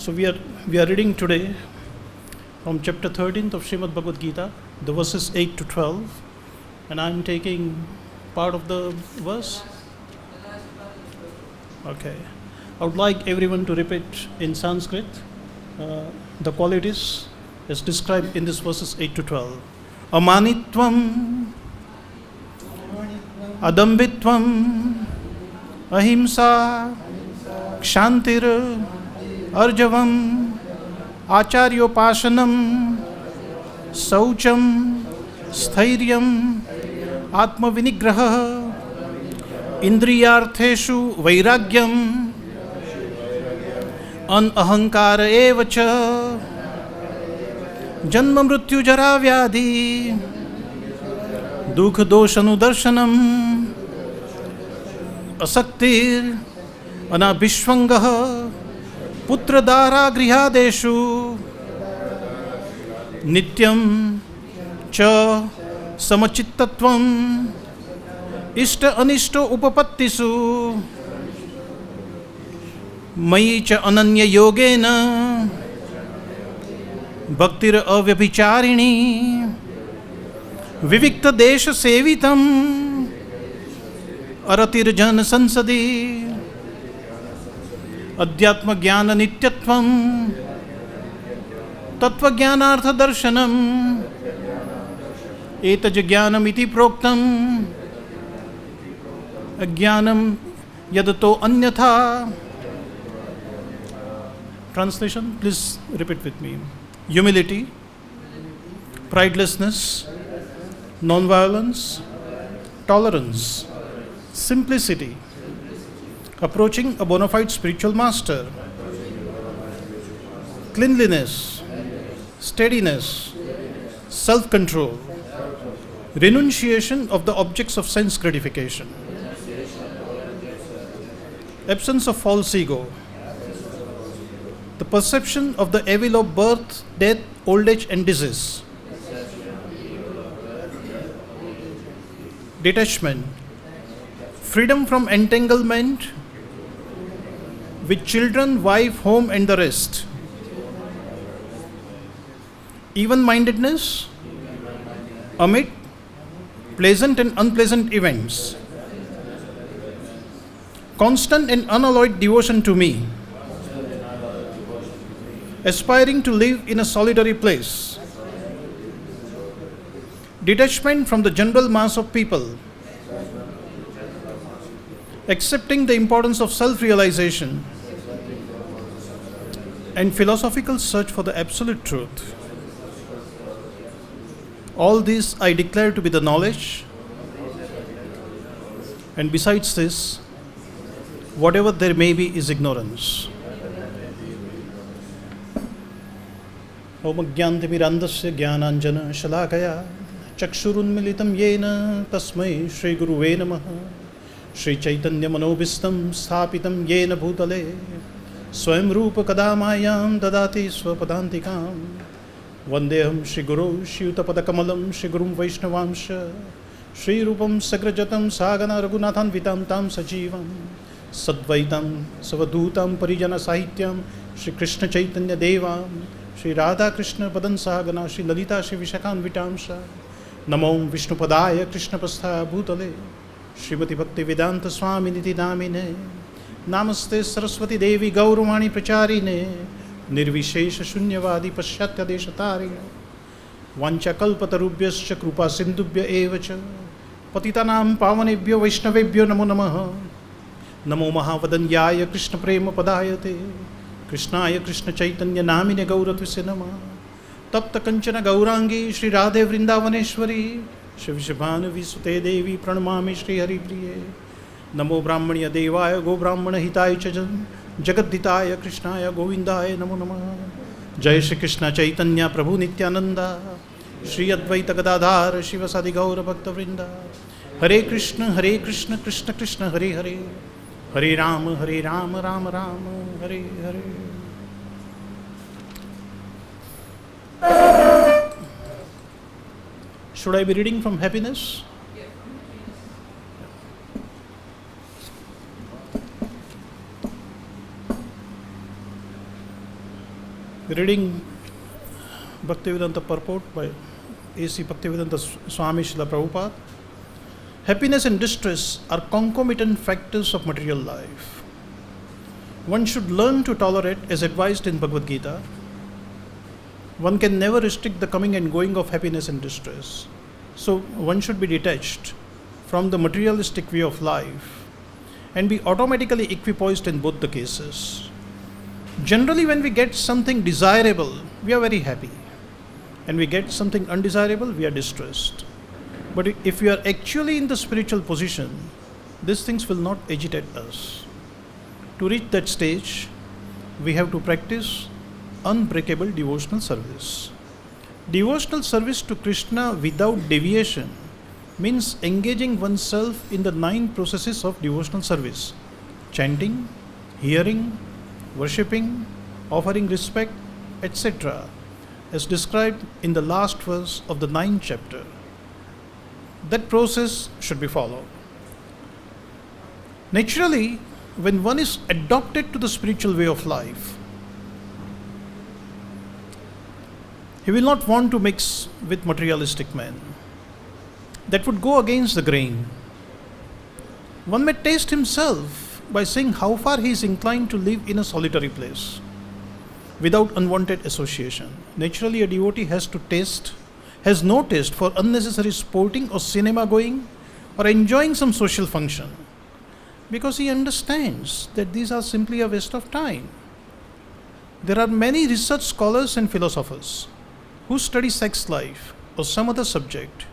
So we are reading today from chapter 13th of Srimad Bhagavad-Gita, the verses 8 to 12, and I'm taking part of the verse. Okay. I would like everyone to repeat in Sanskrit the qualities as described in this verses 8 to 12. Amanitvam, Adambitvam, Ahimsa, Kshantir, Arjavam, Acharyopasanam, Saucham, Sthiryam, Atmavinigraha, Indriyartheshu Vairagyam, Anahankara evacha, Janma Mrityu Jara Vyadhi, Dukha Doshanu Darshanam, Asaktir, Anabhishvangaha, Putra Dara Grihadeshu, Nityam Cha Samachitatvam, Ishta Anishto Upapattisu, Mayi Cha Ananya Yogena, Bhaktir Avyabhicharini, Vivikta Desha Sevitam, Aratir Jana Sansadi, Adhyatma Jnana Nityatvam, Tattva Jnanartha Darshanam, Etaj Jnanam iti Proktam, Ajnanam Yadato Anyatha. Translation, please repeat with me. Humility, pridelessness, non-violence, tolerance, simplicity, approaching a bona fide spiritual master, cleanliness, steadiness, self-control, renunciation of the objects of sense gratification, absence of false ego, the perception of the evil of birth, death, old age and disease, detachment, freedom from entanglement with children, wife, home and the rest, even-mindedness amid pleasant and unpleasant events, constant and unalloyed devotion to me, aspiring to live in a solitary place, detachment from the general mass of people, accepting the importance of self-realization, and philosophical search for the absolute truth. All these I declare to be the knowledge, and besides this, whatever there may be is ignorance. Om Jnantimirandasya Jnananjana Shalakaya Chakshurunmilitam Yena Tasmai Shri Guruve Namaha Shri Chaitanya Manobhistam Sthapitam Yena Bhutale Swayam Rupa Kadamayam Dadati Swapadantikam Vandeham Shri Guru Shiyutapadakamalam Shri Gurum Vaishnavamsha Shri Rupam Sagrajatam Sagana Raghunathan Vitam Tam Sajivam Sadvaitam Savadutam Parijana Sahityam Shri Krishna Chaitanya Devam Shri Radha Krishna Padan Sahagana Shri Lalita Shri Vishakan Vitamsha Namo Vishnu Padaya Krishna Pastha Bhutale Srimati Bhakti Vedanta Swami Niti Namine Namaste Saraswati Devi Gauravani Pracharine Nirvishesha Shunyavadi Pasyatya Deshatarine Vancha Kalpatarubhyascha Krupa Sindhubhya Evacha Patitanam Pavanebhyo Vaishnavebhyo Namo Namaha Namo Mahavadanyaya Krishna Prema Padayate Krishnaya Krishna Chaitanya Namine Gauratvisya Namah Tapta Kanchana Gaurangi Shri Radhe Vrindavaneshwari Shri Vishabhanu Visute Devi Pranamami Shri Hari Priye Namo Brahmanya Devaya Go Brahmana Hitaya Chajan Jagadhitaya Krishnaya Govindaya Namo Namah Jai Shri Krishna Chaitanya Prabhu Nityananda Shri Advaita Gadadhar Shiva Sadi Gaura Bhakta Vrinda Hare Krishna Krishna Krishna Hare Hare Hare Rama Rama Rama Hare Hare. Should I be reading from happiness? Reading Bhaktivedanta Purport by A.C. Bhaktivedanta Swami Srila Prabhupada. Happiness and distress are concomitant factors of material life. One should learn to tolerate as advised in Bhagavad-Gita. One can never restrict the coming and going of happiness and distress. So one should be detached from the materialistic way of life and be automatically equipoised in both the cases. Generally, when we get something desirable, we are very happy. And we get something undesirable, we are distressed. But if we are actually in the spiritual position, these things will not agitate us. To reach that stage, we have to practice unbreakable devotional service. Devotional service to Krishna without deviation means engaging oneself in the 9 processes of devotional service: chanting, hearing, worshipping, offering respect, etc., as described in the last verse of the 9th chapter. That process should be followed. Naturally, when one is adopted to the spiritual way of life, he will not want to mix with materialistic men. That would go against the grain. One may taste himself by seeing how far he is inclined to live in a solitary place without unwanted association. Naturally, a devotee has no taste for unnecessary sporting or cinema going or enjoying some social function, because he understands that these are simply a waste of time. There are many research scholars and philosophers who study sex life or some other subject,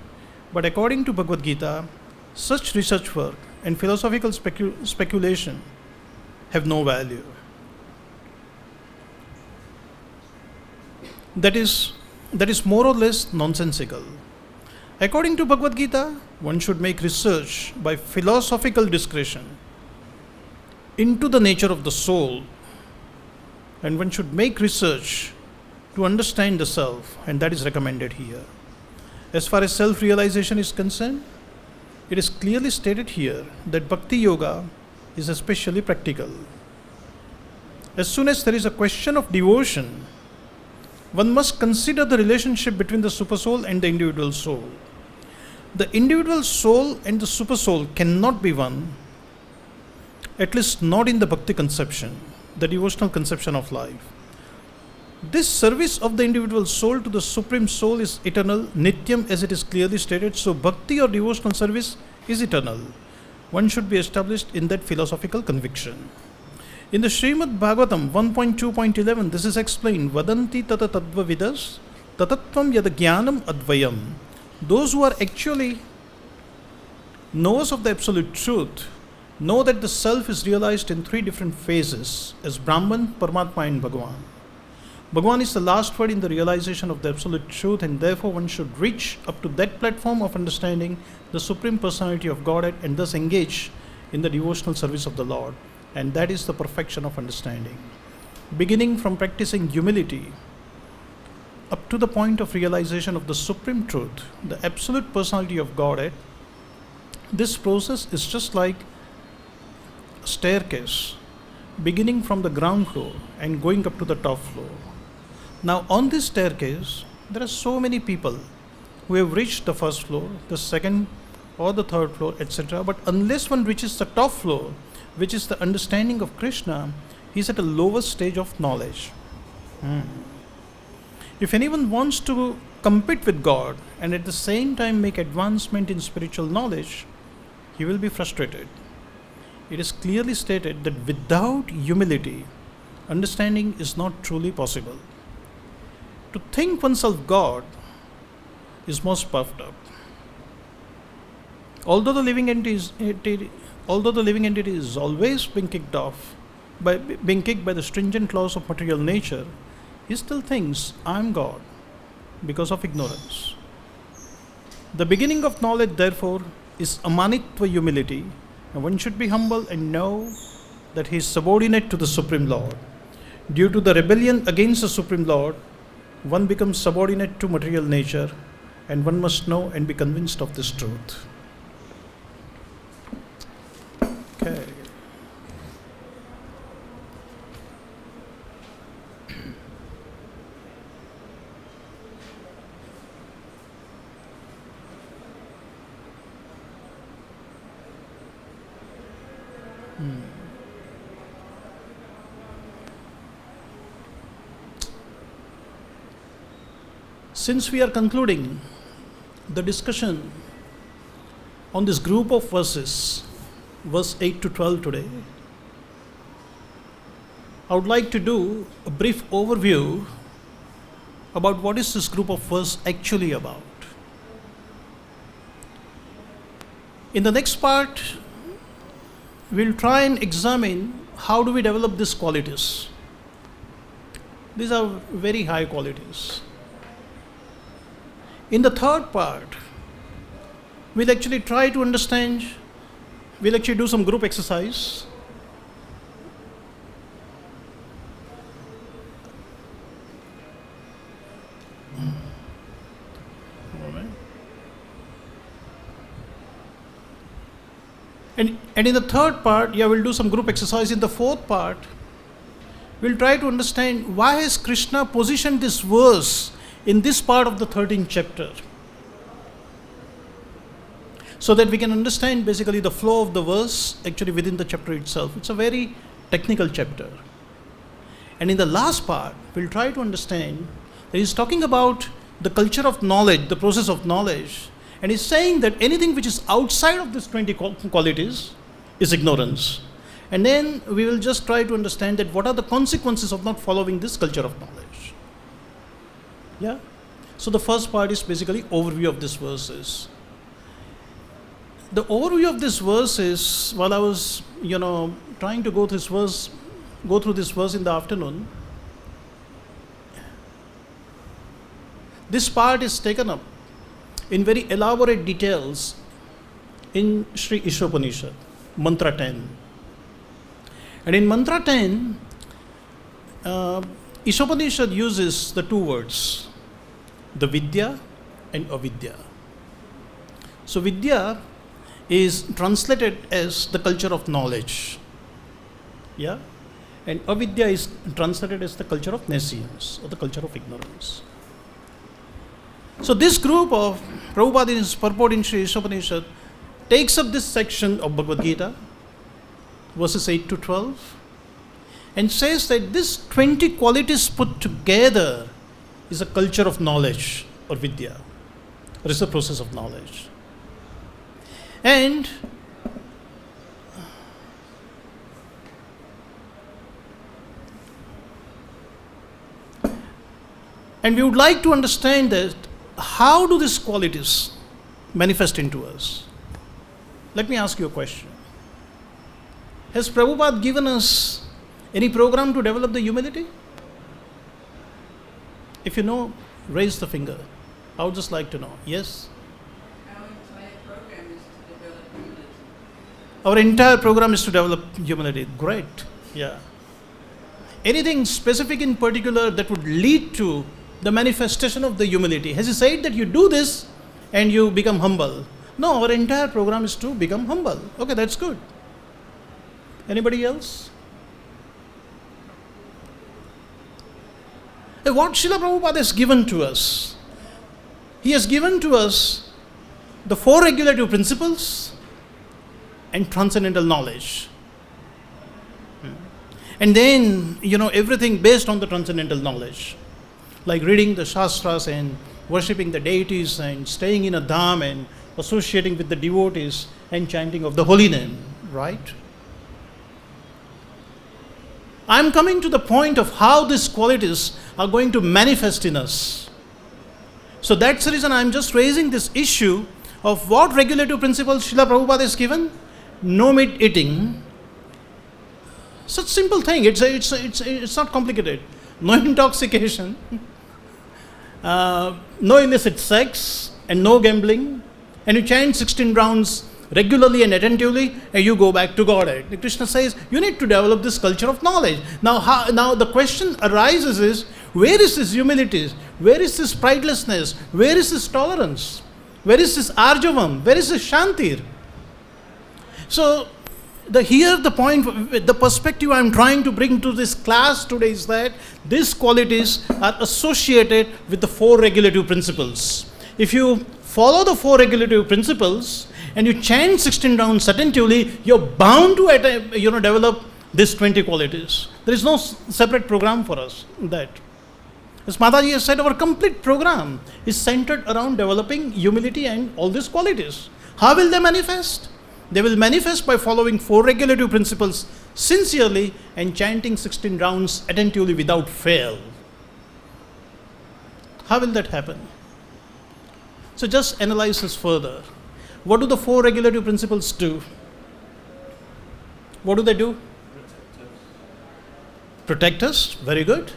but according to Bhagavad-Gita, such research work and philosophical speculation have no value. That is more or less nonsensical. According to Bhagavad-Gita, one should make research by philosophical discretion into the nature of the soul, and one should make research to understand the self, and that is recommended here. As far as self-realization is concerned, it is clearly stated here that bhakti-yoga is especially practical. As soon as there is a question of devotion, one must consider the relationship between the supersoul and the individual soul. The individual soul and the supersoul cannot be one, at least not in the bhakti conception, the devotional conception of life. This service of the individual soul to the Supreme Soul is eternal, nityam, as it is clearly stated. So bhakti or devotional service is eternal. One should be established in that philosophical conviction. In the Srimad Bhagavatam 1.2.11, this is explained: Vadanti tata tadva vidas tatatvam yada jnanam advayam. Those who are actually knowers of the absolute truth know that the self is realized in 3 different phases as Brahman, Paramatma and Bhagavan. Bhagavan is the last word in the realization of the absolute truth, and therefore one should reach up to that platform of understanding the Supreme Personality of Godhead and thus engage in the devotional service of the Lord. And that is the perfection of understanding. Beginning from practicing humility up to the point of realization of the Supreme Truth, the Absolute Personality of Godhead, this process is just like a staircase, beginning from the ground floor and going up to the top floor. Now on this staircase, there are so many people who have reached the first floor, the second or the third floor, etc. But unless one reaches the top floor, which is the understanding of Krishna, he is at a lower stage of knowledge. If anyone wants to compete with God and at the same time make advancement in spiritual knowledge, he will be frustrated. It is clearly stated that without humility, understanding is not truly possible. To think oneself God is most puffed up. Although the living entity is always being kicked by the stringent laws of material nature, he still thinks, I am God, because of ignorance. The beginning of knowledge, therefore, is amanitva, humility, and one should be humble and know that he is subordinate to the Supreme Lord. Due to the rebellion against the Supreme Lord, one becomes subordinate to material nature, and one must know and be convinced of this truth. Okay. Since we are concluding the discussion on this group of verses, verse 8 to 12 today, I would like to do a brief overview about what is this group of verse actually about. In the next part, we'll try and examine how do we develop these qualities. These are very high qualities. In the third part, we'll actually try to understand, we'll actually do some group exercise. And in the third part, we'll do some group exercise. In the fourth part, we'll try to understand why has Krishna positioned this verse in this part of the 13th chapter, so that we can understand basically the flow of the verse actually within the chapter itself. It's a very technical chapter. And in the last part, we'll try to understand that he's talking about the culture of knowledge, the process of knowledge. And he's saying that anything which is outside of these 20 qualities is ignorance. And then we will just try to understand that what are the consequences of not following this culture of knowledge. Yeah? So the first part is basically overview of these verses. The overview of this verse is, while I was, trying to go through this verse in the afternoon, this part is taken up in very elaborate details in Sri Ishopanishad, Mantra 10. And in Mantra 10, Ishopanishad uses the two words, the Vidya and Avidya. So Vidya is translated as the culture of knowledge. Yeah? And Avidya is translated as the culture of nescience, or the culture of ignorance. So this group of Prabhupada in his purport in Sri Ishopanishad takes up this section of Bhagavad-Gita, verses 8 to 12, and says that this 20 qualities put together is a culture of knowledge, or Vidya, or is the process of knowledge. And we would like to understand that how do these qualities manifest into us? Let me ask you a question. Has Prabhupada given us any program to develop the humility? If you know, raise the finger. I would just like to know. Yes? Our entire program is to develop humility. Great. Yeah. Anything specific in particular that would lead to the manifestation of the humility? Has he said that you do this and you become humble? No, our entire program is to become humble. Okay, that's good. Anybody else? What Srila Prabhupada has given to us? He has given to us the 4 regulative principles and transcendental knowledge. And then, everything based on the transcendental knowledge. Like reading the Shastras and worshipping the deities and staying in a dham and associating with the devotees and chanting of the holy name, right? I'm coming to the point of how these qualities are going to manifest in us. So that's the reason I'm just raising this issue of what regulative principles Srila Prabhupada has given. No meat eating. Such simple thing. It's not complicated. No intoxication. No illicit sex and no gambling, and you chant 16 rounds regularly and attentively, and you go back to Godhead. Krishna says you need to develop this culture of knowledge. Now the question arises is, where is this humility? Where is this pridelessness? Where is this tolerance? Where is this arjavam? Where is this shantir? So the point, the perspective I'm trying to bring to this class today is that these qualities are associated with the 4 regulative principles. If you follow the 4 regulative principles and you chant 16 rounds attentively, you're bound to develop these 20 qualities. There is no separate program for us that. As Mataji has said, our complete program is centered around developing humility and all these qualities. How will they manifest? They will manifest by following 4 regulative principles sincerely and chanting 16 rounds attentively without fail. How will that happen? So just analyze this further. What do the 4 regulative principles do? What do they do? Protect us. Very good.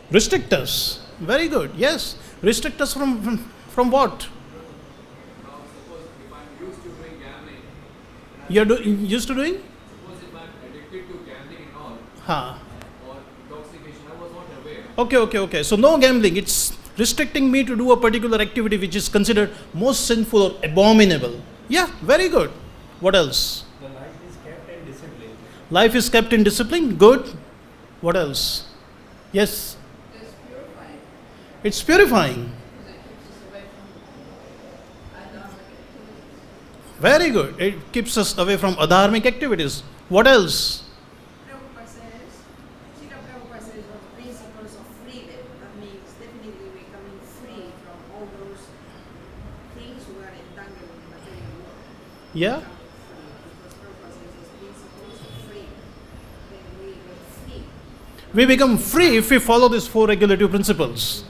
Restrict us. Very good. Yes. Restrict us from what? Suppose if I'm used to doing gambling. You're used to doing? Suppose if I'm addicted to gambling and all. Ha. Or intoxication, I was not aware. Okay. So no gambling. It's restricting me to do a particular activity which is considered most sinful or abominable. Yeah, very good. What else? The life is kept in discipline. Life is kept in discipline. Good. What else? Yes. It's purifying. It's purifying. Because it keeps us away from adharmic activities. Very good. It keeps us away from adharmic activities. What else? Prabhupada says, Srila Prabhupada says of the principles of freedom, that means definitely becoming free from all those things who are entangled in the material world. Yeah. Becoming free, because Prabhupada says these principles of freedom, then we get free. We become free if we follow these 4 regulative principles.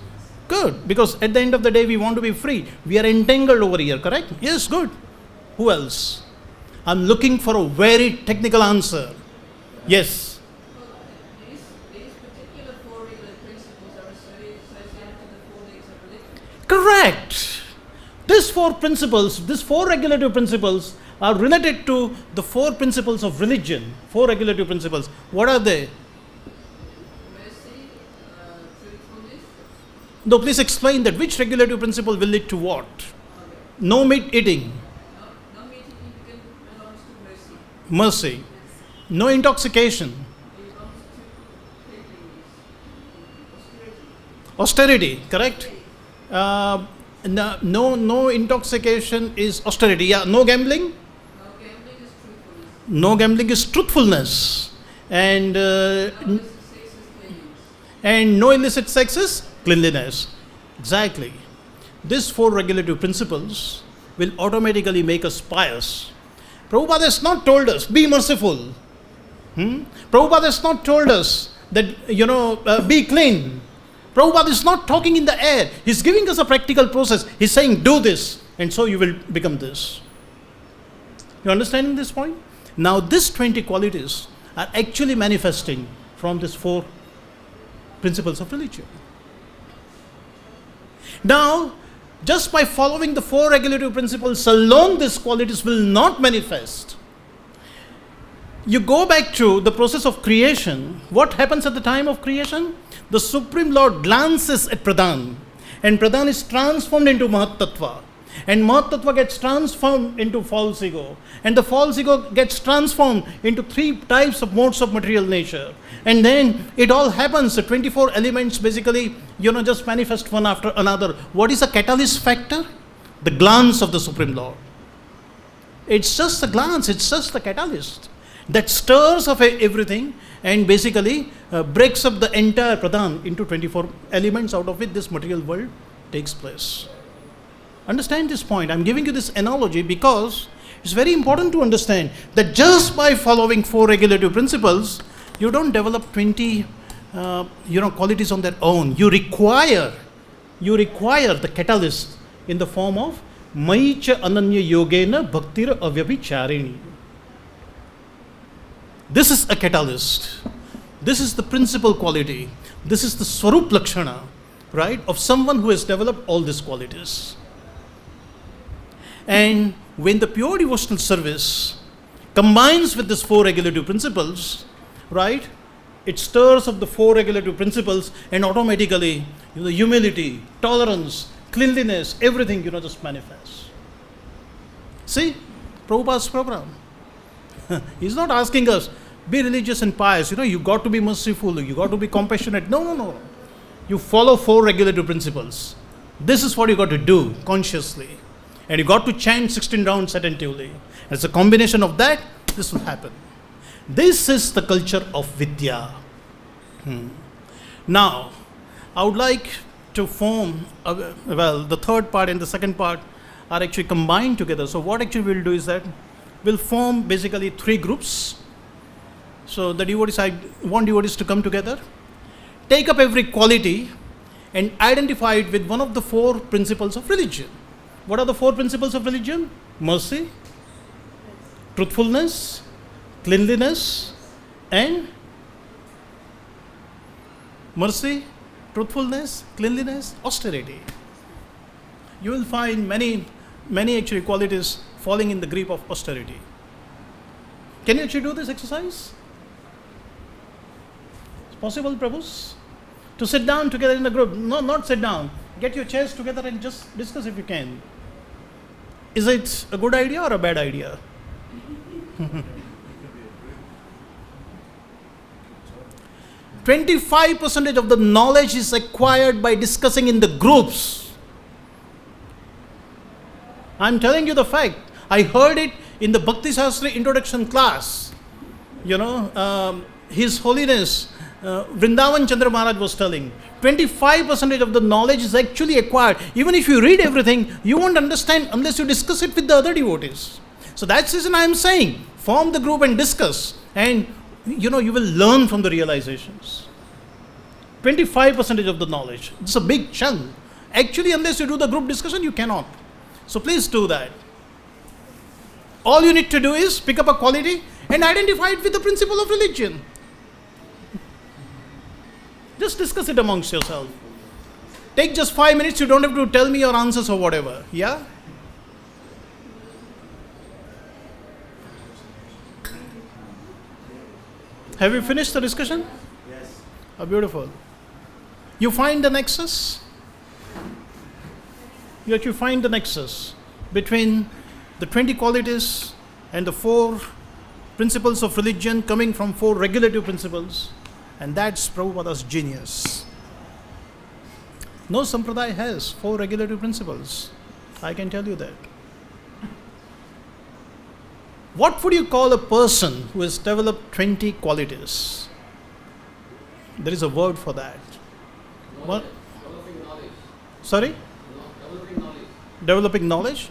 Good. Because at the end of the day, we want to be free. We are entangled over here, correct? Yes, good. Who else? I'm looking for a very technical answer. Yes. Well, these particular 4 regular principles are associated to the 4 legs of religion. Correct. These 4 principles, these 4 regulative principles are related to the 4 principles of religion. 4 regulative principles. What are they? Mercy, truthfulness. No, please explain that. Which regulative principle will lead to what? No meat eating. No meat eating belongs to mercy. Mercy. No intoxication. Belongs to cleanliness. Austerity, correct? No intoxication is austerity. Yeah, no gambling. No gambling is truthfulness. No gambling is truthfulness. And No illicit sex is cleanliness. and no illicit sex is cleanliness. Exactly. These 4 regulative principles will automatically make us pious. Prabhupada has not told us, be merciful. Prabhupada has not told us that, be clean. Prabhupada is not talking in the air. He's giving us a practical process. He's saying, do this, and so you will become this. You understanding this point? Now, these 20 qualities are actually manifesting from these 4 principles of religion. Now, just by following the 4 regulative principles alone, these qualities will not manifest. You go back to the process of creation. What happens at the time of creation? The Supreme Lord glances at Pradhan, and Pradhan is transformed into Mahat Tattva. And Mahat Tattva gets transformed into false ego. And the false ego gets transformed into 3 types of modes of material nature. And then it all happens. The 24 elements basically, just manifest one after another. What is the catalyst factor? The glance of the Supreme Lord. It's just the glance, it's just the catalyst that stirs up everything and basically breaks up the entire Pradhan into 24 elements, out of which this material world takes place. Understand this point. I'm giving you this analogy because it's very important to understand that just by following 4 regulative principles, you don't develop 20 qualities on their own. You require the catalyst in the form of Maicha Ananya Yogena Bhaktir Avyabhicharini. This is a catalyst. This is the principal quality. This is the Swarup Lakshana, right, of someone who has developed all these qualities. And when the pure devotional service combines with these 4 regulative principles, right, it stirs up the 4 regulative principles, and automatically the humility, tolerance, cleanliness, everything just manifests. See, Prabhupada's program. He's not asking us, be religious and pious, you got to be merciful, you got to be compassionate. No. You follow 4 regulative principles. This is what you got to do consciously. And you got to chant 16 rounds attentively. As a combination of that, this will happen. This is the culture of Vidya. Now, I would like to form, the third part and the second part are actually combined together. So what actually we'll do is that we'll form basically 3 groups. So the devotees, I want devotees to come together, take up every quality and identify it with one of the 4 principles of religion. What are the 4 principles of religion? Mercy, truthfulness, cleanliness, and mercy, truthfulness, cleanliness, austerity. You will find many actually qualities falling in the grip of austerity. Can you actually do this exercise? It's possible, Prabhus? To sit down together in a group. No, not sit down. Get your chairs together and just discuss if you can. Is it a good idea or a bad idea? 25% of the knowledge is acquired by discussing in the groups. I'm telling you the fact. I heard it in the Bhakti Shastri introduction class. His Holiness Vrindavan Chandra Maharaj was telling 25% of the knowledge is actually acquired. Even if you read everything, you won't understand unless you discuss it with the other devotees. So that's the reason I am saying, form the group and discuss, and you will learn from the realizations. 25% of the knowledge. It's a big chunk. Actually, unless you do the group discussion, you cannot. So please do that. All you need to do is pick up a quality and identify it with the principle of religion. Just discuss it amongst yourself. Take just 5 minutes. You don't have to tell me your answers or whatever. Yeah? Have you finished the discussion? Yes. Oh, beautiful. You find the nexus? You find the nexus between the 20 qualities and the 4 principles of religion coming from 4 regulative principles. And that's Prabhupada's genius. No sampradaya has 4 regulative principles. I can tell you that. What would you call a person who has developed 20 qualities? There is a word for that. What? Developing knowledge. Sorry? Developing knowledge. Developing knowledge?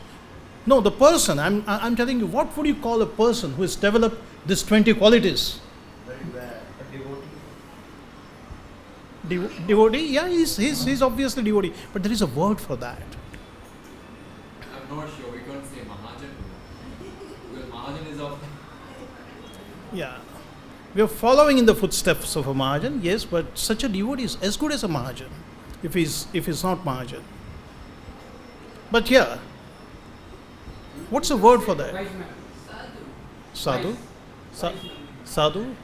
No, the person. I'm telling you, what would you call a person who has developed these 20 qualities? Very bad. A devotee. Devotee? Yeah, he's obviously devotee. But there is a word for that. I'm not sure. We can't say Mahajan. Because Mahajan is of. Yeah. We are following in the footsteps of a Mahajan, yes, but such a devotee is as good as a Mahajan, if he's not Mahajan. But yeah, what's the word for that? Sadhu? Sadhu?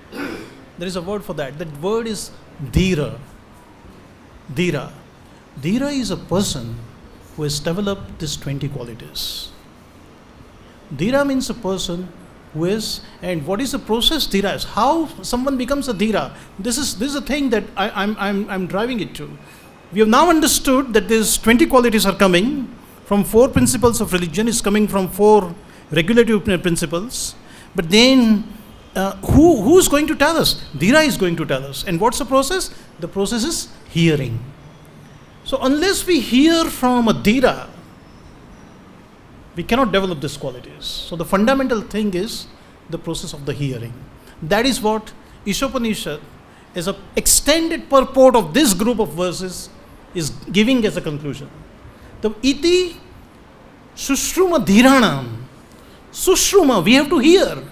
There is a word for that. That word is Dhira. Dhira. Dhira is a person who has developed these 20 qualities. Dhira means a person who is, and what is the process Dhira is? How someone becomes a Dhira? This is a thing that I'm driving it to. We have now understood that these 20 qualities are coming from 4 principles of religion, is coming from 4 regulative principles. But then, who's going to tell us? Dhira is going to tell us. And what's the process? The process is hearing. So unless we hear from a Dhira, we cannot develop these qualities. So the fundamental thing is the process of the hearing. That is what Ishopanishad, as an extended purport of this group of verses, is giving as a conclusion. The iti sushruma dhiranam. Sushruma, we have to hear.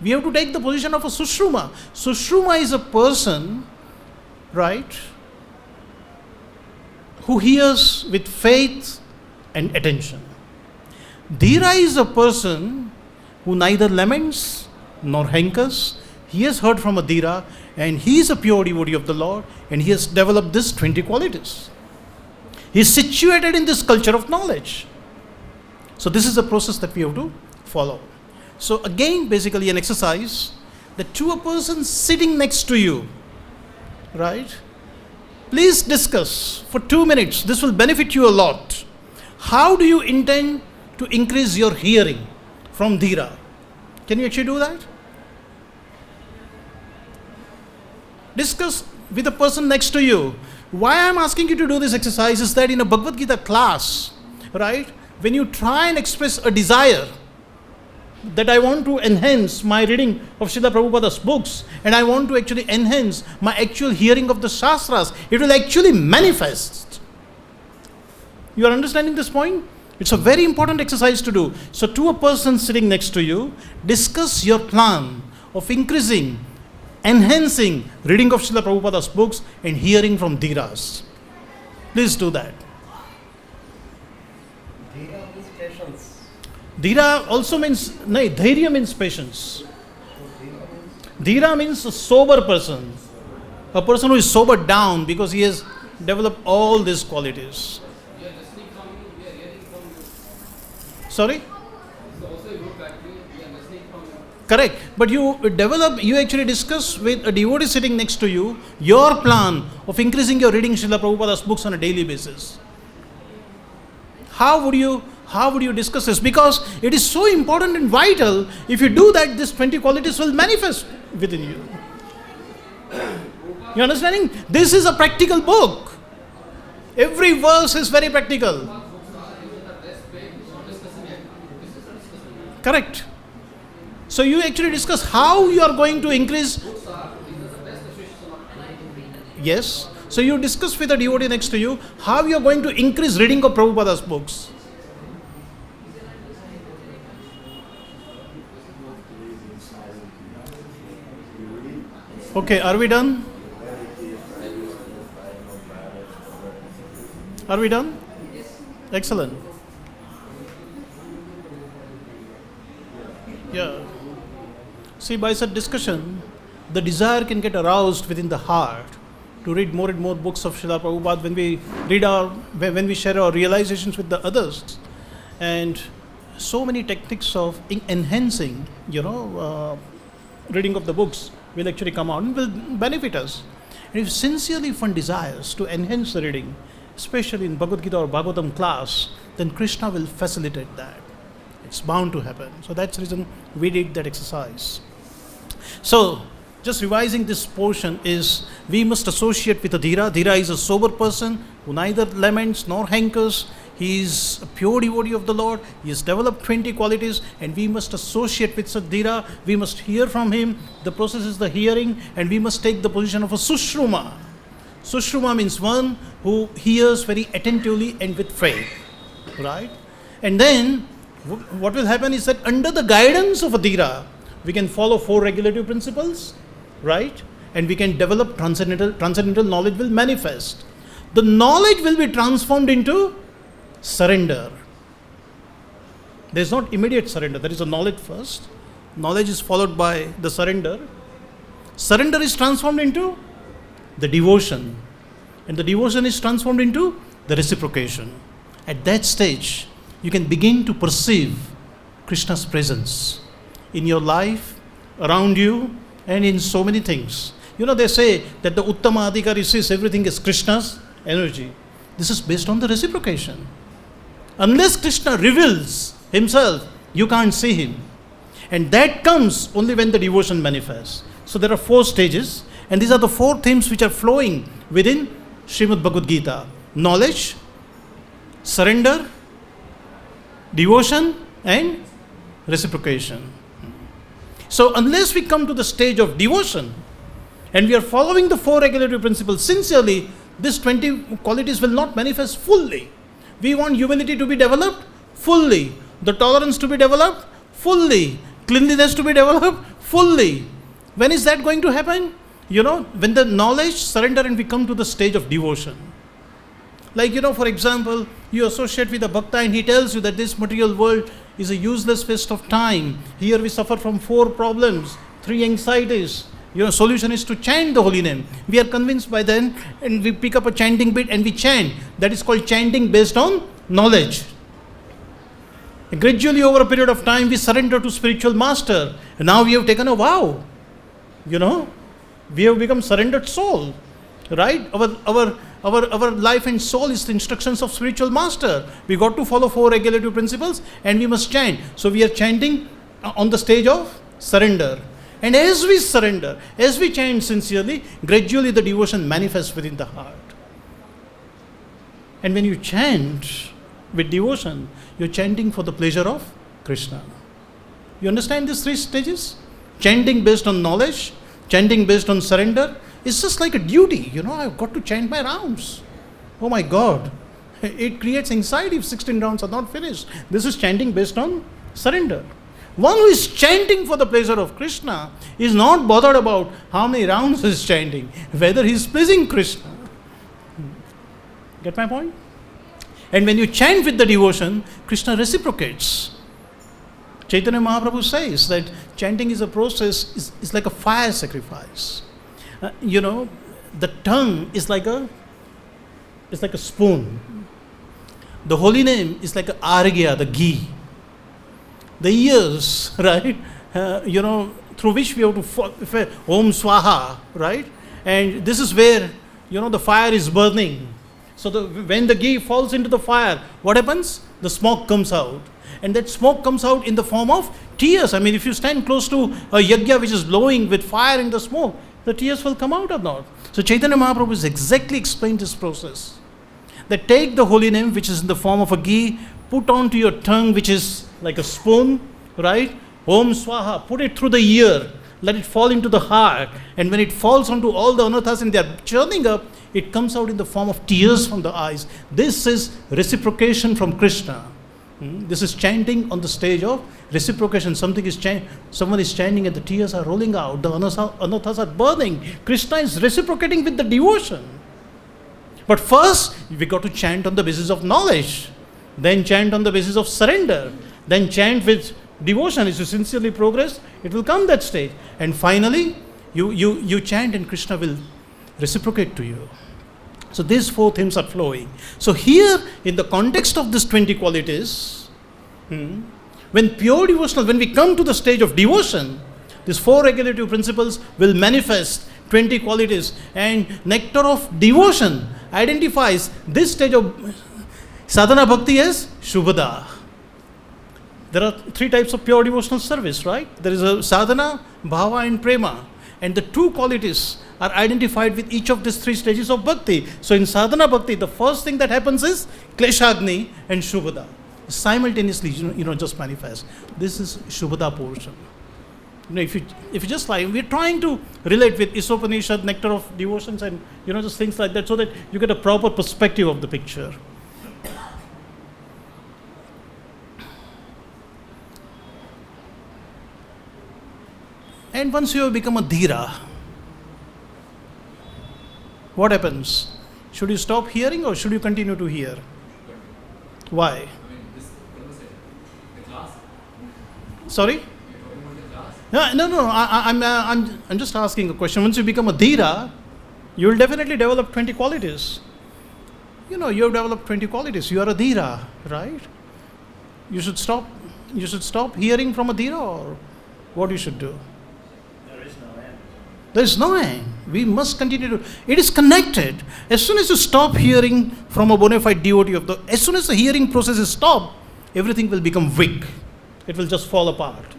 We have to take the position of a sushruma. Sushruma is a person, right, who hears with faith and attention. Dhira is a person who neither laments nor hankers. He has heard from a Dhira and he is a pure devotee of the Lord and he has developed these 20 qualities. He is situated in this culture of knowledge. So this is the process that we have to follow. So again, basically an exercise that to a person sitting next to you, right? Please discuss for 2 minutes. This will benefit you a lot. How do you intend to increase your hearing from Dhira? Can you actually do that? Discuss with a person next to you. Why I'm asking you to do this exercise is that in a Bhagavad-Gita class, right, when you try and express a desire that I want to enhance my reading of Srila Prabhupada's books and I want to actually enhance my actual hearing of the Shastras, it will actually manifest. You are understanding this point? It's a very important exercise to do. So to a person sitting next to you, discuss your plan of increasing, enhancing reading of Srila Prabhupada's books and hearing from Dhiras. Please do that. Dhira means patience. Dhira also means, no, Dhairya means patience. So Dhira means Dhira means a sober person. A person who is sobered down because he has developed all these qualities. We are listening from you, we are hearing from you. Sorry? It's also a group actually, we are listening from you. Correct. But you actually discuss with a devotee sitting next to you your plan of increasing your reading Srila Prabhupada's books on a daily basis. How would you discuss this? Because it is so important and vital. If you do that, these 20 qualities will manifest within you. You understanding? This is a practical book. Every verse is very practical. Correct. So you actually discuss how you are going to increase. Yes. So you discuss with the devotee next to you how you are going to increase reading of Prabhupada's books. Okay, are we done? Are we done? Excellent. Yeah. See, by such discussion, the desire can get aroused within the heart to read more and more books of Srila Prabhupada when we share our realizations with the others. And so many techniques of enhancing, reading of the books will actually come out and will benefit us. And if sincerely one desires to enhance the reading, especially in Bhagavad-Gita or Bhagavatam class, then Krishna will facilitate that. It's bound to happen. So that's the reason we did that exercise. So, just revising this portion is, we must associate with a Dhira. Dhira is a sober person who neither laments nor hankers. He is a pure devotee of the Lord. He has developed 20 qualities and we must associate with such Dhira. We must hear from him. The process is the hearing and we must take the position of a Sushruma. Sushruma means one who hears very attentively and with faith. Right? And then, what will happen is that under the guidance of a Dhira, we can follow 4 regulative principles, right? And we can develop transcendental knowledge will manifest. The knowledge will be transformed into surrender. There is not immediate surrender. There is a knowledge first. Knowledge is followed by the surrender. Surrender is transformed into the devotion. And the devotion is transformed into the reciprocation. At that stage, you can begin to perceive Krishna's presence in your life, around you, and in so many things. They say that the Uttama Adhikari says everything is Krishna's energy. This is based on the reciprocation. Unless Krishna reveals himself, you can't see him. And that comes only when the devotion manifests. So there are 4 stages, and these are the 4 themes which are flowing within Srimad Bhagavad-Gita. Knowledge, surrender, devotion, and reciprocation. So unless we come to the stage of devotion and we are following the 4 regulative principles sincerely, these 20 qualities will not manifest fully. We want humility to be developed fully, the tolerance to be developed fully, cleanliness to be developed fully. When is that going to happen? When the knowledge, surrender, and we come to the stage of devotion. Like, for example, you associate with a bhakta and he tells you that this material world is a useless waste of time. Here we suffer from 4 problems, 3 anxieties. Solution is to chant the holy name. We are convinced by then and we pick up a chanting bit and we chant. That is called chanting based on knowledge. And gradually over a period of time we surrender to spiritual master. And now we have taken a vow. We have become surrendered soul. Right? Our life and soul is the instructions of spiritual master. We got to follow 4 regulative principles and we must chant. So we are chanting on the stage of surrender. And as we surrender, as we chant sincerely, gradually the devotion manifests within the heart. And when you chant with devotion, you're chanting for the pleasure of Krishna. You understand these three stages? Chanting based on knowledge, chanting based on surrender. It's just like a duty. I've got to chant my rounds. Oh my God. It creates anxiety if 16 rounds are not finished. This is chanting based on surrender. One who is chanting for the pleasure of Krishna is not bothered about how many rounds he is chanting, whether he is pleasing Krishna. Get my point? And when you chant with the devotion, Krishna reciprocates. Chaitanya Mahaprabhu says that chanting is a process, is like a fire sacrifice. The tongue is like a spoon. The holy name is like a argya, the ghee. The ears, right? Through which we have to Om Swaha, right? And this is where, the fire is burning. So when the ghee falls into the fire, what happens? The smoke comes out. And that smoke comes out in the form of tears. I mean, if you stand close to a yajna which is blowing with fire in the smoke, the tears will come out or not. So Chaitanya Mahaprabhu has exactly explained this process. That take the holy name which is in the form of a ghee, put onto your tongue which is like a spoon, right? Om Swaha, put it through the ear, let it fall into the heart. And when it falls onto all the anarthas and they are churning up, it comes out in the form of tears from the eyes. This is reciprocation from Krishna. This is chanting on the stage of reciprocation. Someone is chanting and the tears are rolling out. The anarthas are burning. Krishna is reciprocating with the devotion. But first, we got to chant on the basis of knowledge. Then chant on the basis of surrender. Then chant with devotion. As you sincerely progress, it will come that stage. And finally, you chant and Krishna will reciprocate to you. So these four themes are flowing. So here, in the context of these 20 qualities, when pure devotional, when we come to the stage of devotion, these four regulative principles will manifest 20 qualities. And nectar of devotion identifies this stage of sadhana bhakti as Shubhada. There are three types of pure devotional service, right? There is a sadhana, bhava and prema. And the two qualities are identified with each of these three stages of bhakti. So in sadhana bhakti, the first thing that happens is kleshagni and Shubhada. Simultaneously, just manifest. This is Shubhada portion. If you just like, we're trying to relate with Isopanishad, nectar of devotions and, just things like that so that you get a proper perspective of the picture. And once you have become a dhira, what happens? Should you stop hearing or should you continue to hear? Why? I mean, this conversation, the class. Sorry? You're talking about the class? No. I'm just asking a question. Once you become a dhira, you will definitely develop 20 qualities. You have developed 20 qualities. You are a dhira, right? You should stop hearing from a dhira, or what you should do? There is no end. We must continue to. It is connected. As soon as you stop hearing from a bona fide devotee as soon as the hearing process is stopped, everything will become weak. It will just fall apart.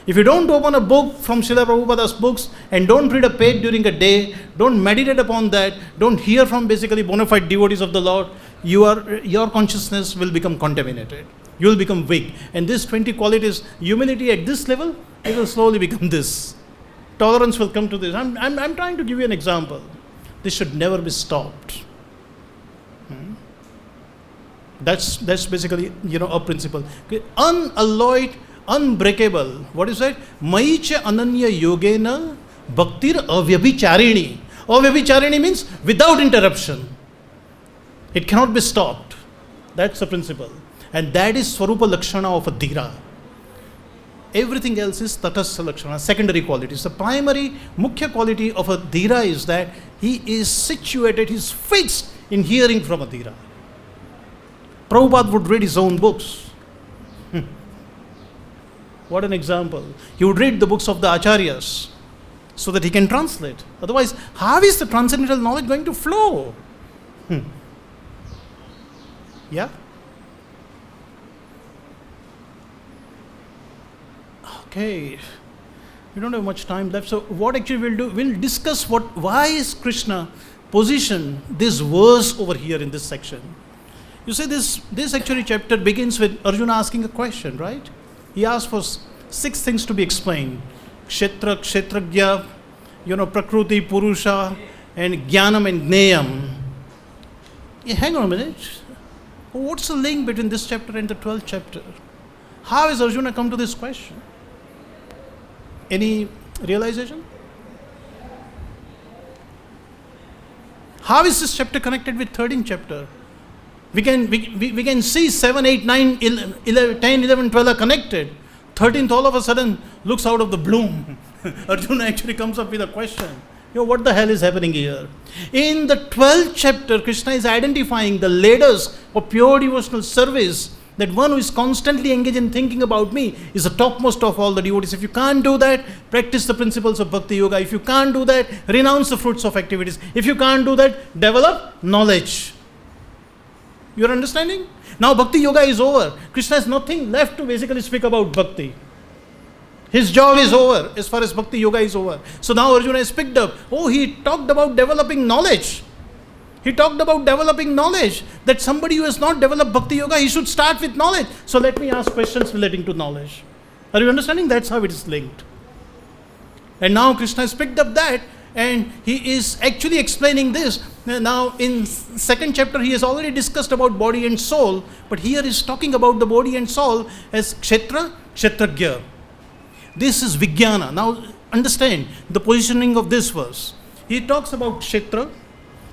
If you don't open a book from Srila Prabhupada's books and don't read a page during a day, don't meditate upon that, don't hear from basically bona fide devotees of the Lord, your consciousness will become contaminated. You will become weak. And these 20 qualities, humility at this level, it will slowly become this. Tolerance will come to this. I'm trying to give you an example. This should never be stopped. That's basically a principle. Okay. Unalloyed, unbreakable. What is that? Maicha ananya yogena bhaktir avyabhicharini. Avyabhicharini means without interruption. It cannot be stopped. That's the principle. And that is Swarupa Lakshana of a dhira. Everything else is Tatastha Lakshana, secondary qualities. The primary, mukhya quality of a dhira is that he is situated, he is fixed in hearing from a dhira. Prabhupada would read his own books. What an example. He would read the books of the Acharyas so that he can translate. Otherwise, how is the transcendental knowledge going to flow? Yeah? Okay. We don't have much time left. So what actually we'll do, we'll discuss why is Krishna positioned this verse over here in this section. You see, this actually chapter begins with Arjuna asking a question, right? He asked for 6 things to be explained. Kshetra, Kshetragya, Prakriti, Purusha, and Jnanam and Gneyam. Yeah, hang on a minute. What's the link between this chapter and the 12th chapter? How has Arjuna come to this question? Any realization? How is this chapter connected with 13th chapter? We can see 7, 8, 9, 11, 10, 11, 12 are connected. 13th all of a sudden looks out of the bloom. Arjuna actually comes up with a question. What the hell is happening here? In the 12th chapter, Krishna is identifying the ladders of pure devotional service, that one who is constantly engaged in thinking about me is the topmost of all the devotees. If you can't do that, practice the principles of bhakti-yoga. If you can't do that, renounce the fruits of activities. If you can't do that, develop knowledge. You are understanding? Now bhakti-yoga is over. Krishna has nothing left to basically speak about bhakti. His job is over as far as bhakti-yoga is over. So now Arjuna has picked up. He talked about developing knowledge. He talked about developing knowledge, that somebody who has not developed bhakti yoga, he should start with knowledge. So let me ask questions relating to knowledge. Are you understanding? That's how it is linked. And now Krishna has picked up that, and he is actually explaining this. Now in 2nd chapter he has already discussed about body and soul, but here he is talking about the body and soul as kshetra, kshetragya. This is vijnana. Now understand the positioning of this verse. He talks about kshetra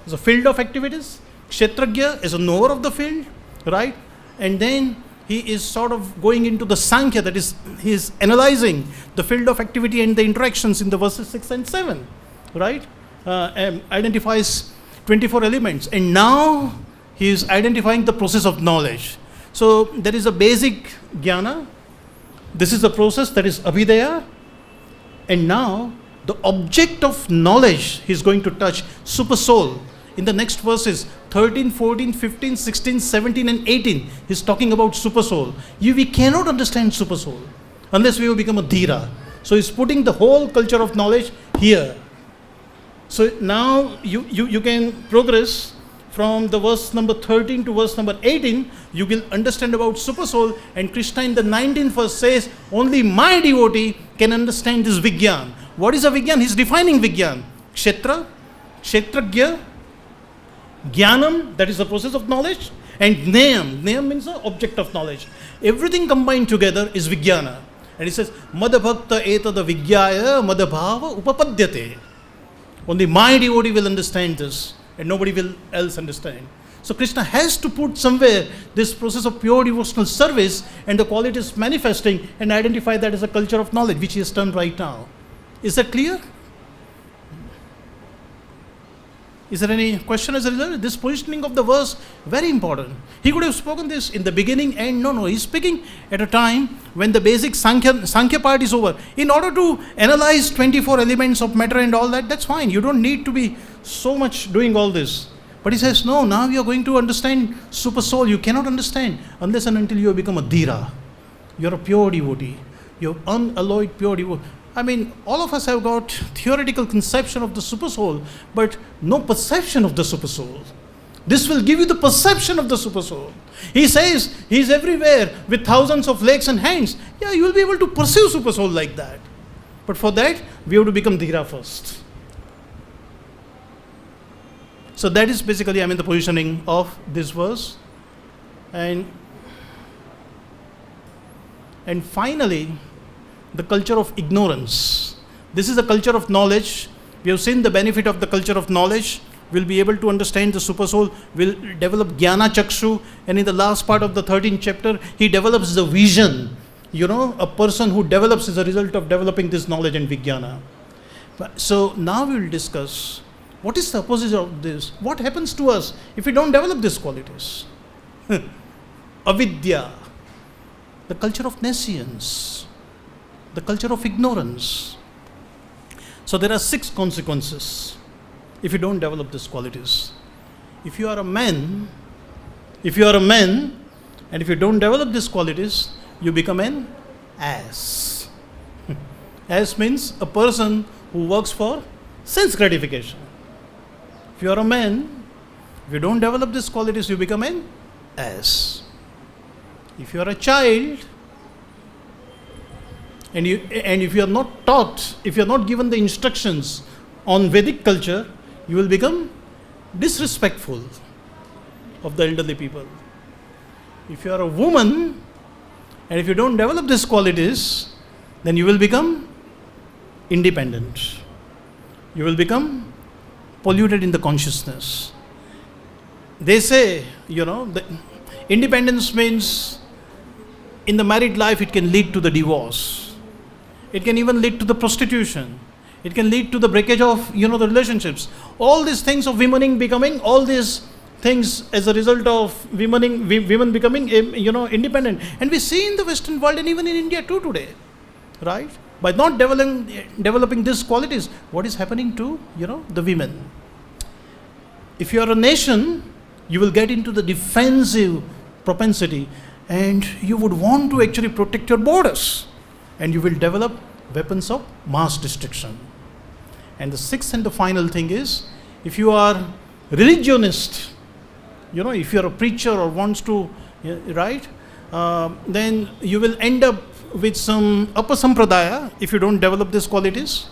as a field of activities, kshetragya as a knower of the field, right? And then he is sort of going into the sankhya, that is, he is analyzing the field of activity and the interactions in the verses 6 and 7, right? Identifies 24 elements, and now he is identifying the process of knowledge. So there is a basic jnana, this is the process, that is abhidaya, and now the object of knowledge he is going to touch, super soul. In the next verses 13, 14, 15, 16, 17 and 18, he's talking about super soul. We cannot understand super soul unless we will become a dhira. So he's putting the whole culture of knowledge here. So now you can progress from the verse number 13 to verse number 18. You will understand about super soul, and Krishna in the 19th verse says, only my devotee can understand this Vijnan. What is a Vijnan? He's defining Vijnan. Kshetra, Kshetragya, Jnanam, that is the process of knowledge, and Gneyam. Gneyam means the object of knowledge. Everything combined together is Vijnana. And he says, Madabhakta etada Vijnaya Madabhava Upapadyate. Only my devotee will understand this, and nobody will else understand. So Krishna has to put somewhere this process of pure devotional service and the qualities manifesting, and identify that as a culture of knowledge, which he has done right now. Is that clear? Is there any question as a result? This positioning of the verse, very important. He could have spoken this in the beginning, and no, he's speaking at a time when the basic Sankhya part is over. In order to analyze 24 elements of matter and all that, that's fine. You don't need to be so much doing all this. But he says, no, now you are going to understand super soul. You cannot understand unless and until you have become a dhira. You're a pure devotee. You're unalloyed pure devotee. I mean, all of us have got theoretical conception of the super soul, but no perception of the super soul. This will give you the perception of the super soul. He says he's everywhere with thousands of legs and hands. Yeah, you will be able to perceive super soul like that. But for that, we have to become dhira first. So that is basically, the positioning of this verse. And finally, the culture of ignorance. This is a culture of knowledge. We have seen the benefit of the culture of knowledge. We'll be able to understand the super soul. We'll develop jnana chakshu. And in the last part of the 13th chapter, he develops the vision. A person who develops as a result of developing this knowledge and vijnana. So now we will discuss what is the opposite of this. What happens to us if we don't develop these qualities? Avidya, the culture of nescience, the culture of ignorance. So there are 6 consequences if you don't develop these qualities. If you are a man, and if you don't develop these qualities, you become an ass. As means a person who works for sense gratification. If you are a man, if you don't develop these qualities, you become an ass. If you are a child, and if you are not taught, if you are not given the instructions on Vedic culture, you will become disrespectful of the elderly people. If you are a woman, and if you don't develop these qualities, then you will become independent. You will become polluted in the consciousness. They say, the independence means in the married life it can lead to the divorce. It can even lead to the prostitution. It can lead to the breakage of, the relationships. All these things of women becoming, all these things as a result of women becoming, independent. And we see in the Western world and even in India too today, right? By not developing these qualities, what is happening to, the women? If you are a nation, you will get into the defensive propensity and you would want to actually protect your borders. And you will develop weapons of mass destruction. And the sixth and the final thing is, if you are religionist, if you are a preacher or wants to, right, then you will end up with some upper sampradaya if you don't develop these qualities.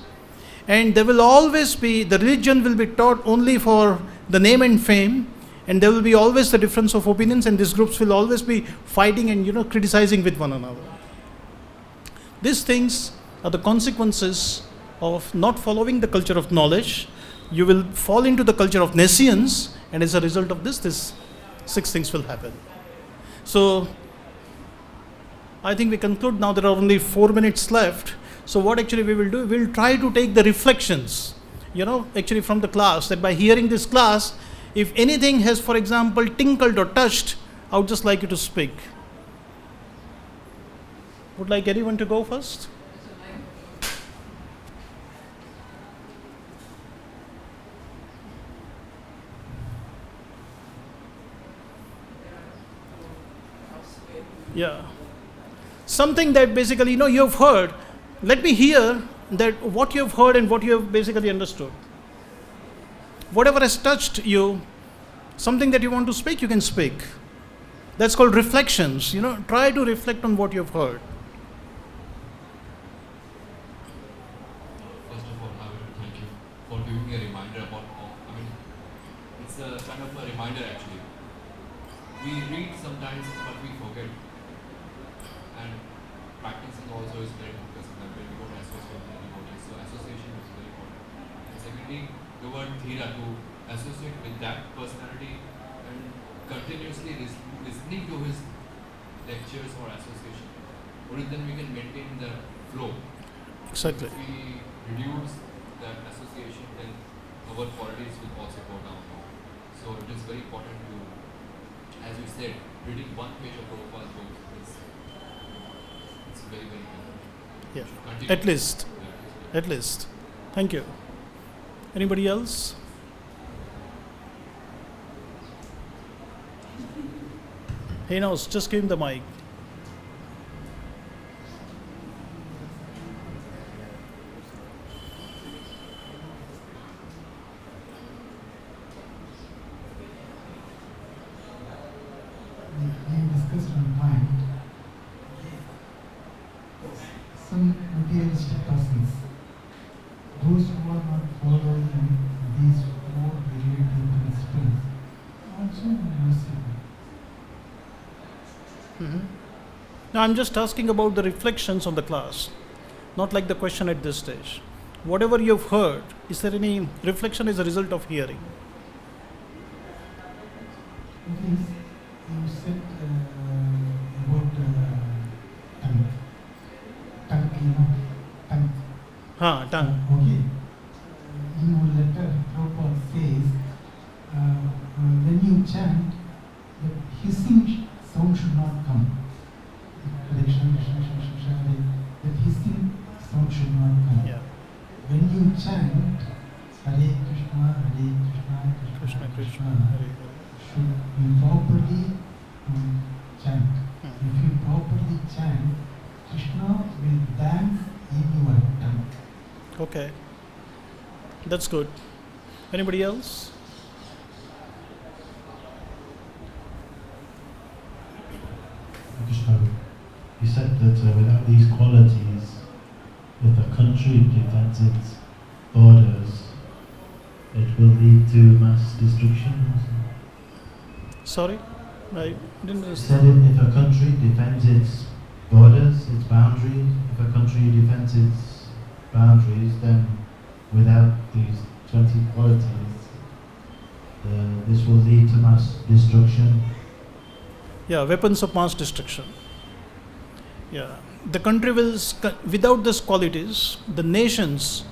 And there will always be, the religion will be taught only for the name and fame, and there will be always the difference of opinions, and these groups will always be fighting and criticizing with one another. These things are the consequences of not following the culture of knowledge. You will fall into the culture of nescience, and as a result of this 6 things will happen. So I think we conclude now. There are only 4 minutes left. So what actually we will do, we will try to take the reflections, actually from the class, that by hearing this class, if anything has, for example, tinkled or touched, I would just like you to speak. Would like anyone to go first? Yeah. Something that basically, you have heard. Let me hear that what you have heard and what you have basically understood. Whatever has touched you, something that you want to speak, you can speak. That's called reflections. Try to reflect on what you have heard. First of all, I want to thank you for giving me a reminder about, it's a kind of a reminder actually. We read sometimes, but we forget. And practicing also is very important. Sometimes when we don't associate with anybody, so association is very important. And secondly, the word thira, to associate with that personality and continuously listening to his lectures or association. Only then we can maintain the flow. Exactly. If we reduce that association, then our qualities will also go down. So it is very important to, as you said, reading one page of Prabhupada's book it's very, very important. Yeah. At least. Thank you. Anybody else? Hey, now just give him the mic. We discussed one point. Some materialistic persons, those who are not following these 4 relative principles, also merciful. Now I'm just asking about the reflections of the class, not like the question at this stage. Whatever you've heard, is there any reflection as a result of hearing? It is, you said about tongue. Tongue. Okay. In one letter, Prabhupada says, when you chant, the hissing sound should not come. That hissing sound should not come. Yeah. When you chant, Hare Krishna, Krishna, Krishna, Hare Hare. should you properly chant. If you properly chant, Krishna will dance in your tongue. Okay. That's good. Anybody else? Krishna, you said that without these qualities, if a country defends its borders, it will lead to mass destruction. Sorry? I didn't You understand. said if a country defends its borders, its boundaries, if a country defends its boundaries, then without these 20 qualities, this will lead to mass destruction. Yeah, weapons of mass destruction. Yeah. The country will, without these qualities, the nations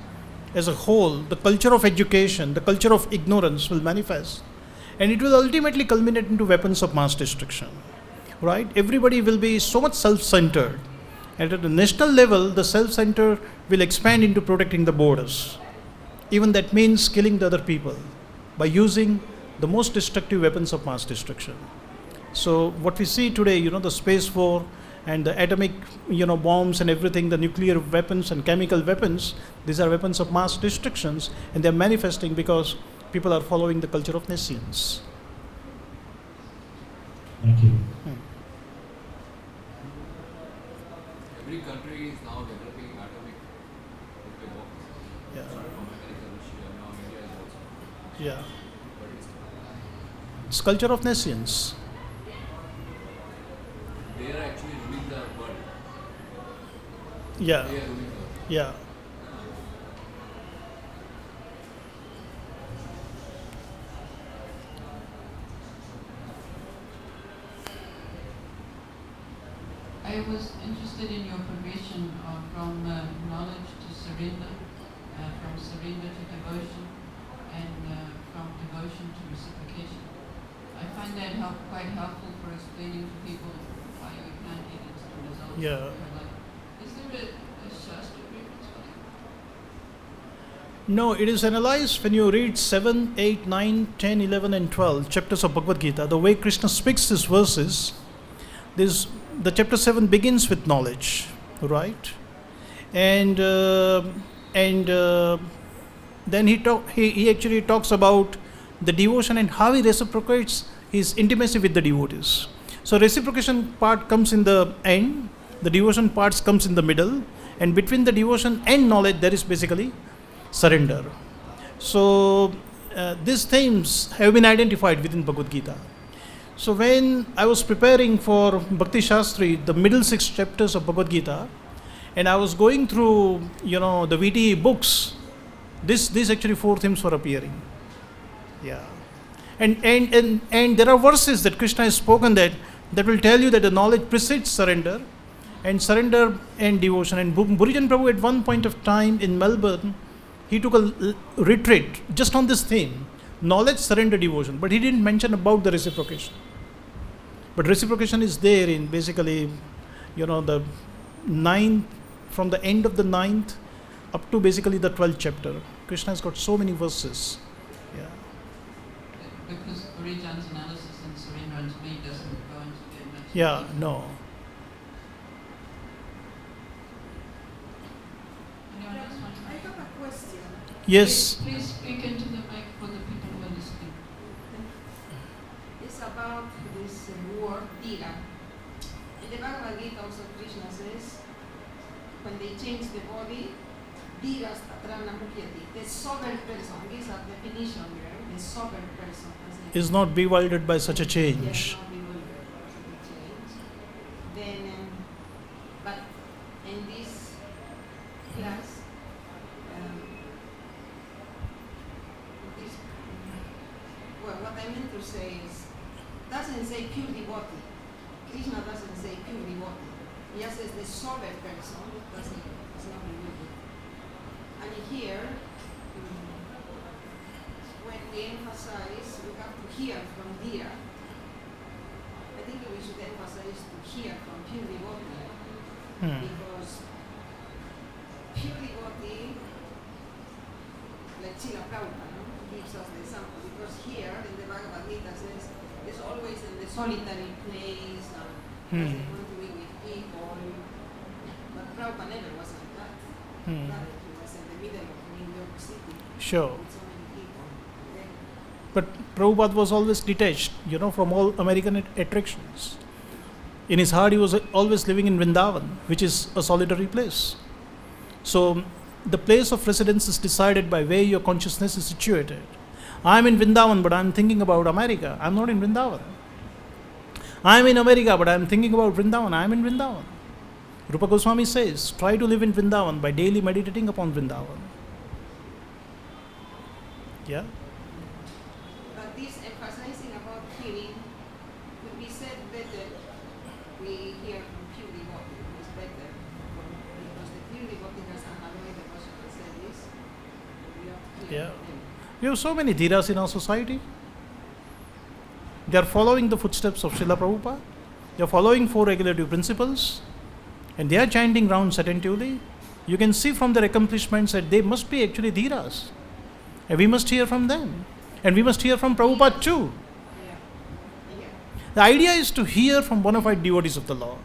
as a whole, the culture of education, the culture of ignorance will manifest. And it will ultimately culminate into weapons of mass destruction. Right? Everybody will be so much self-centered. And at the national level, the self-centered will expand into protecting the borders. Even that means killing the other people by using the most destructive weapons of mass destruction. So what we see today, the space war and the atomic, bombs and everything, the nuclear weapons and chemical weapons, these are weapons of mass destructions, and they're manifesting because people are following the culture of nations. Thank you. Every country is now developing atomic nuclear bombs. Yeah. Started from America, Russia, now India is also. Yeah. But It's culture of nations. they are actually ruling the world. Yeah. They are ruling the world. Yeah. I was interested in your progression from knowledge to surrender, from surrender to devotion, and from devotion to reciprocation. I find that quite helpful for explaining to people why we can't get instant results. Yeah. Is there a Shastra reference for that? No, it is analyzed when you read 7, 8, 9, 10, 11 and 12 chapters of Bhagavad-Gita. The way Krishna speaks these verses, the chapter 7 begins with knowledge, right? And then he actually talks about the devotion and how he reciprocates his intimacy with the devotees. So reciprocation part comes in the end, the devotion parts comes in the middle, and between the devotion and knowledge there is basically surrender. So these themes have been identified within Bhagavad Gita. So when I was preparing for Bhakti Shastri, the middle 6 chapters of Bhagavad Gita, and I was going through, the VTE books, these actually 4 themes were appearing. Yeah. And there are verses that Krishna has spoken that will tell you that the knowledge precedes surrender and devotion. And Burijan Prabhu at one point of time in Melbourne, he took a retreat just on this theme, knowledge, surrender, devotion. But he didn't mention about the reciprocation. But reciprocation is there in basically, the 9th, from the end of the 9th up to basically the 12th chapter. Krishna has got so many verses. Yeah. Because Burijan's analysis and surrender unto me doesn't go into that much. Yeah, no. Anyone else want to? I have a question. Yes. Please speak into the mic for the people who are listening. It's about this word dira. In the Bhagavad Gita also Krishna says, when they change the body, diras tatrana mukyati. The sober person, gives a definition here, the sober person. Is not bewildered by such a Yes, change. not bewildered by the change. Then, but in this class, what I meant to say is, doesn't say pure devotee. Krishna doesn't say pure devotee. He just says the sober person. It's not bewildered. And here, when we emphasize, we have to hear from Dira. I think we should emphasize to hear from pure devotee, because pure devotee, like Srila Prabhupada, gives us the example. Because here in the Bhagavad Gita says, it's always in the solitary place and doesn't want to be with people. But Prabhupada never was like that. That he was in the middle of New York City Sure. with so many people. Then But Prabhupada was always detached, from all American attractions. In his heart, he was always living in Vrindavan, which is a solitary place. So, the place of residence is decided by where your consciousness is situated. I am in Vrindavan, but I am thinking about America. I am not in Vrindavan. I am in America, but I am thinking about Vrindavan. I am in Vrindavan. Rupa Goswami says, try to live in Vrindavan by daily meditating upon Vrindavan. Yeah? but this emphasizing about hearing could be said better. We hear from pure devotee, it's better because the pure devotee doesn't have any devotional service. We have to hear Yeah. from them. We have so many dhiras in our society. They are following the footsteps of Srila Prabhupada. They are following 4 regulative principles. And they are chanting rounds attentively. You can see from their accomplishments that they must be actually dhiras. And we must hear from them. And we must hear from Prabhupada too. Yeah. Yeah. The idea is to hear from bona fide devotees of the Lord.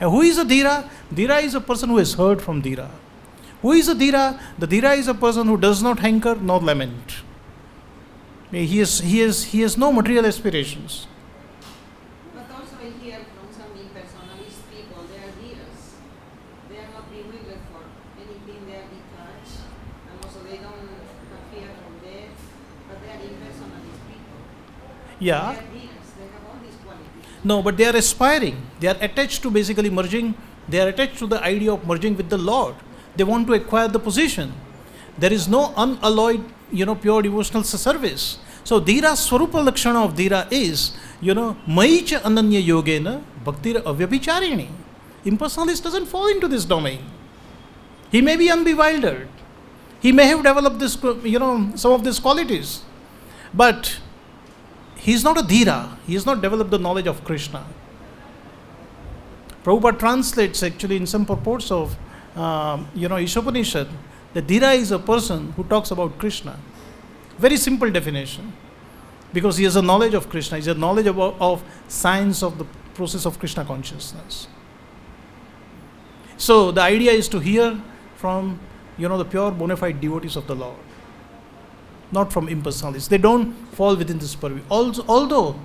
And who is a dhira? Dhira is a person who has heard from dhira. Who is a dhira? The dhira is a person who does not hanker nor lament. He has no material aspirations. But also I hear from some impersonalist people, they are leaders. They are not bewildered for anything, they are detached. And also they don't have fear from death, but they are impersonalist people. Yeah. They are leaders, they have all these qualities. No, but they are aspiring. They are attached to basically merging. They are attached to the idea of merging with the Lord. They want to acquire the position. There is no unalloyed, pure devotional service. So, dhira swarupa lakshana of dhira is, maicha ananya yogena bhaktir avyabhicharini. Impersonalist doesn't fall into this domain. He may be unbewildered. He may have developed this, some of these qualities. But he is not a dhira. He has not developed the knowledge of Krishna. Prabhupada translates actually in some purports of, Ishopanishad, that dhira is a person who talks about Krishna. Very simple definition. Because he has a knowledge of Krishna. He has a knowledge of science of the process of Krishna consciousness. So the idea is to hear from, the pure bona fide devotees of the Lord. Not from impersonalists. They don't fall within this purview. Although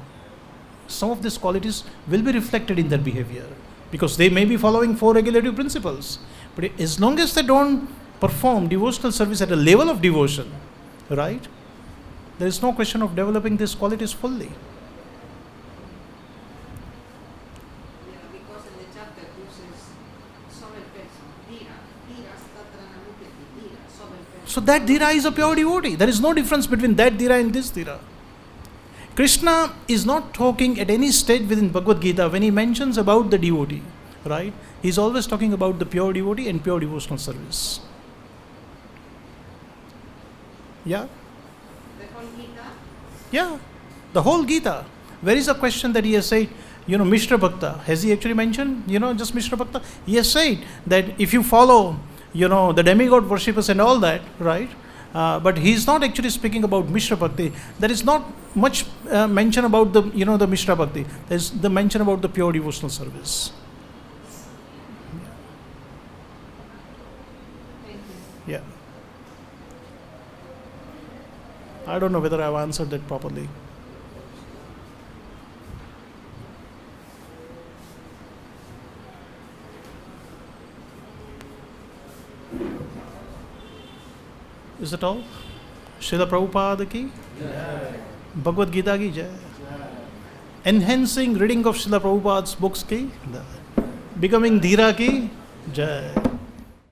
some of these qualities will be reflected in their behavior. Because they may be following 4 regulative principles. But as long as they don't perform devotional service at a level of devotion, right? There is no question of developing these qualities fully. Yeah, because in the chapter 2 says, sober person, dhira, dhiras tatra namukati, dhira, sober person. So that dhira is a pure devotee. There is no difference between that dhira and this dhira. Krishna is not talking at any stage within Bhagavad-Gita when he mentions about the devotee, right? He is always talking about the pure devotee and pure devotional service. Yeah? The whole Gita, Yeah. The whole Gita. Where is the question that he has said, Mishra Bhakta? Has he actually mentioned, just Mishra Bhakta? He has said that if you follow, the demigod worshippers and all that, right? But he is not actually speaking about Mishra Bhakti. There is not much mention about the, the Mishra Bhakti. There is the mention about the pure devotional service. thank you. Yeah. I don't know whether I have answered that properly. Is it all? Srila Prabhupada ki? Bhagavad-Gita ki jai. Enhancing reading of Srila Prabhupada's books ki? Becoming dhira ki jai.